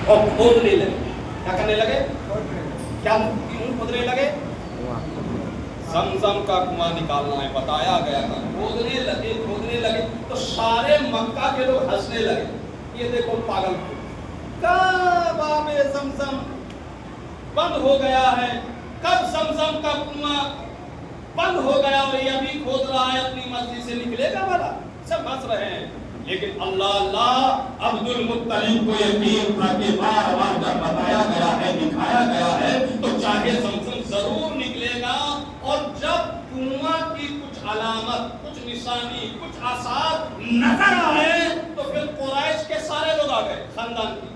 اور کھودنے لگے. کیا کرنے لگے؟ کیا کھودنے لگے؟ زمزم کا کنواں نکالنا ہے، بتایا گیا تھا. کھودنے لگے تو سارے مکہ کے لوگ ہنسنے لگے. یہ دیکھو پاگل کب آب زمزم بند ہو گیا ہے، کب زمزم کا کنواں بند ہو گیا اور یہ ابھی کھود رہا ہے، اپنی مرضی سے نکلے گا والا. سب ہنس رہے ہیں. لیکن اللہ عبد المطلب کو یقین تھا کہ بار بار جب بتایا گیا ہے، دکھایا گیا ہے تو چاہے زمزم ضرور نکلے گا. اور جب کنواں کی کچھ علامت، کچھ نشانی، کچھ آثار نظر آئے تو پھر قریش کے سارے لوگ آ گئے خاندان کی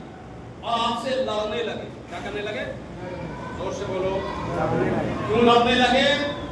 اور آپ سے لڑنے لگے. کیا کرنے لگے؟ زور سے بولو. کیوں لڑنے لگے؟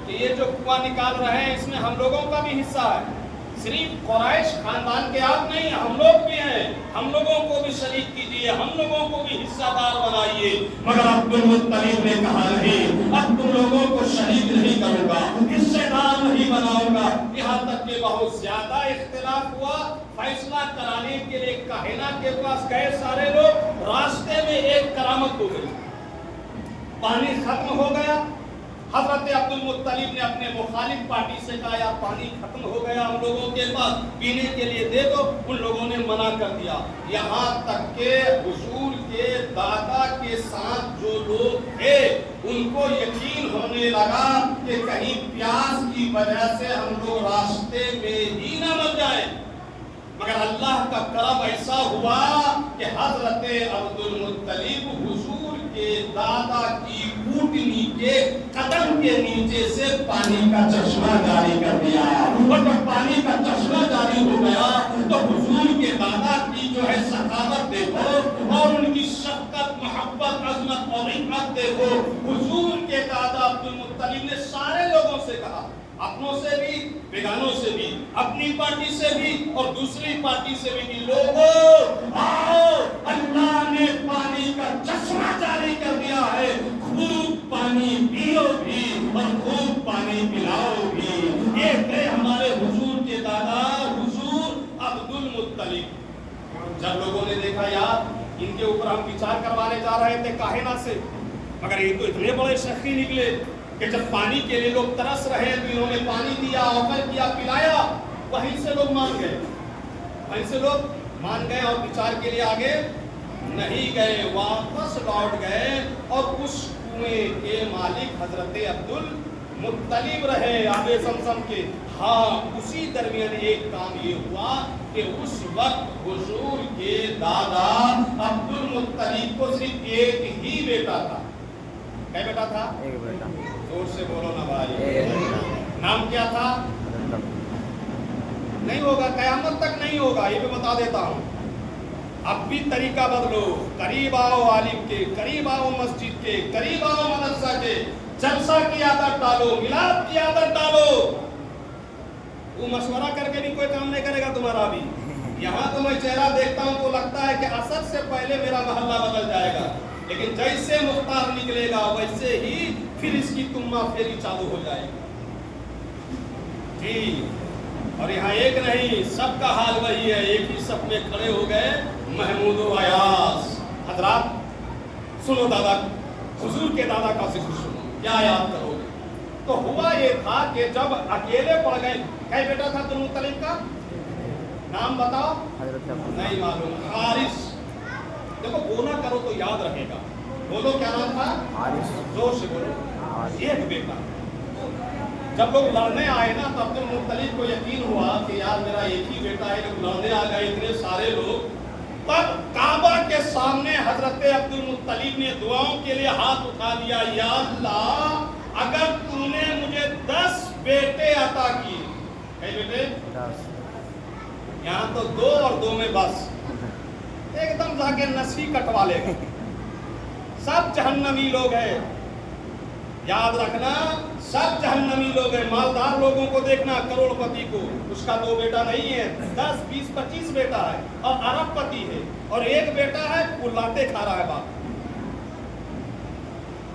کہ یہ جو کنواں نکال رہے ہیں اس میں ہم لوگوں کا بھی حصہ ہے. صرف قریش خاندان کے آپ نہیں، ہم لوگ بھی ہیں، ہم لوگوں کو بھی شریک کیجیے، ہم لوگوں کو بھی حصہ دار بنائیے. مگر عبد المطلب نے کہا نہیں، اب تم لوگوں کو شریک نہیں کروں گا، حصے دار نہیں بناؤں گا. یہاں تک کہ بہت زیادہ اختلاف ہوا. فیصلہ کرانے کے لیے کاہنہ کے پاس گئے سارے لوگ. راستے میں ایک کرامت ہو گئی، پانی ختم ہو گیا. حضرت عبد المطلب نے اپنے مخالف پارٹی سے کہا یار پانی ختم ہو گیا ہم لوگوں کے پاس، پینے کے لیے دے دو. ان لوگوں نے منع کر دیا. یہاں تک کہ حضور کے دادا کے ساتھ جو لوگ تھے ان کو یقین ہونے لگا کہ کہیں پیاس کی وجہ سے ہم لوگ راستے میں ہی نہ مر جائیں. مگر اللہ کا کرم ایسا ہوا کہ حضرت عبد المطلب حضور کے دادا کی گھٹنی کے قدم کے نیچے سے پانی کا چشمہ جاری کر دیا. اور جب پانی کا چشمہ جاری ہو گیا تو حضور کے دادا کی جو ہے سخاوت دیکھو اور ان کی شفقت، محبت، عظمت اور حکمت دیکھو. حضور کے دادا عبد المطلب نے سارے لوگوں سے کہا، اپنوں سے بھی، بیگانوں سے بھی، اپنی پارٹی سے بھی اور دوسری پارٹی سے بھی، لوگوں آؤ اللہ نے پانی کا چشمہ جاری کر دیا ہے، خوب پانی پیو بھی اور خوب پانی پلاؤ بھی. یہ ہے ہمارے حضور کے دادا حضور عبد المطلب. جب لوگوں نے دیکھا یار ان کے اوپر ہم وچار کروانے جا رہے تھے کاہنہ سے، مگر یہ تو اتنے بڑے شخصی نکلے کہ جب پانی کے لیے لوگ ترس رہے تو انہوں نے پانی دیا، آفر کیا، پلایا. وہیں سے لوگ مان گئے، وہیں سے لوگ مان گئے اور وچار کے لیے آگے نہیں گئے، واپس لوٹ گئے. اور اس کنویں کے مالک حضرت عبد المطلب رہے آب زمزم کے. ہاں اسی درمیان ایک کام یہ ہوا کہ اس وقت حضور کے دادا عبد المطلب کو صرف ایک ہی بیٹا تھا. کیا بیٹا تھا؟ ایک بیٹا. زور سے بولو نا بھائی. نام کیا تھا؟ نہیں ہوگا، قیامت تک نہیں ہوگا، یہ بھی بتا دیتا ہوں. اب بھی طریقہ بدلو، قریب آؤ عالم کے، قریب آؤ مسجد کے، قریب آؤ مدرسہ کے. جلسہ کی عادت ڈالو، میلاد کی عادت ڈالو. وہ مشورہ کر کے بھی کوئی کام نہیں کرے گا تمہارا بھی. یہاں تو میں چہرہ دیکھتا ہوں تو لگتا ہے کہ اثر سے پہلے میرا محلہ بدل جائے گا، لیکن جیسے مختار نکلے گا ویسے ہی پھر اس کی تمہ پھیری چالو ہو جائے گی. جی اور یہاں ایک نہیں، سب کا حال وہی ہے. ایک ہی سب میں کھڑے ہو گئے محمود و ایاز. حضرات سنو، دادا حضور کے دادا کا ذکر سنو، کیا یاد کرو گے. تو ہوا یہ تھا کہ جب اکیلے پڑ گئے، کیا بیٹا تھا عبد المطلب کا؟ نام بتاؤ. نہیں معلوم. حارث. دیکھو بولا کرو تو یاد رہے گا. بولو کیا نام تھا؟ حارث. زور سے بولو. ایک بیٹا. جب لوگ لڑنے آئے نا تو عبد المطلب کو یقین ہوا کہ یار میرا ایک ہی بیٹا ہے. جب لڑنے آ گئے اتنے سارے لوگ، تب کعبہ کے سامنے حضرت عبد المطلب نے دعاؤں کے لیے ہاتھ اٹھا دیا. یا اللہ اگر تم نے مجھے 10 بیٹے عطا کیے. کئی بیٹے؟ 10. یہاں تو 2 اور 2 میں بس ایک دم جا کے نسی کٹوا لے گا. سب جہنمی لوگ ہیں، یاد رکھنا، سب جہنمی لوگ ہیں. مالدار لوگوں کو دیکھنا، کروڑ پتی کو اس کا 2 بیٹا نہیں ہے، 10 20 25 بیٹا ہے اور ارب پتی ہے، اور ایک بیٹا ہے وہ لاتے کھا رہا ہے باپ.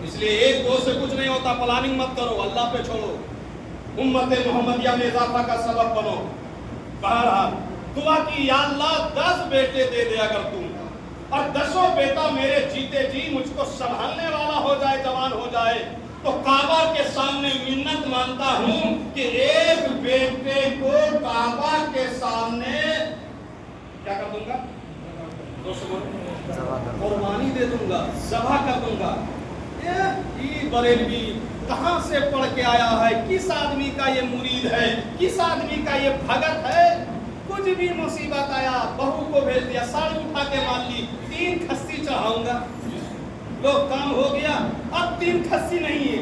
اس لیے 1 2 سے کچھ نہیں ہوتا. پلاننگ مت کرو، اللہ پہ چھوڑو. امت محمدیہ میں اضافہ کا سبب بنو. بہرحال دعا کی، یا اللہ 10 بیٹے دے دے اگر تم، اور 10 بیٹا میرے جیتے جی مجھ کو سنبھالنے والا ہو جائے، جوان ہو جائے، تو کعبہ کے سامنے منت مانتا ہوں کہ ایک بیٹے کو کعبہ کے سامنے کیا کر دوں گا؟ قربانی دے دوں گا، ذبح کر دوں گا۔ یہ بریلوی کہاں سے پڑھ کے آیا ہے؟ کس آدمی کا یہ مرید ہے؟ کس آدمی کا یہ بھگت ہے؟ کچھ بھی مصیبت آیا بہو کو بھیج دیا، ساڑی اٹھا کے مان لی، 3 کھسی چڑھاؤں گا، لوگ کام ہو گیا، اب 3 کھسی نہیں ہے،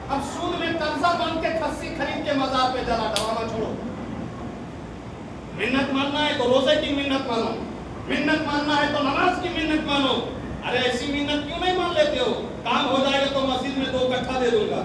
اب سود میں قرضہ بن کے کھسی خرید کے مزار پہ جانا، ڈرامہ چھوڑو۔ منت ماننا ہے تو روزے کی منت مانو، منت ماننا ہے تو نماز کی منت مانو۔ ارے ایسی منت کیوں نہیں مان لیتے ہو؟ کام ہو جائے گا تو مسجد میں 2 کٹھا دے دوں گا،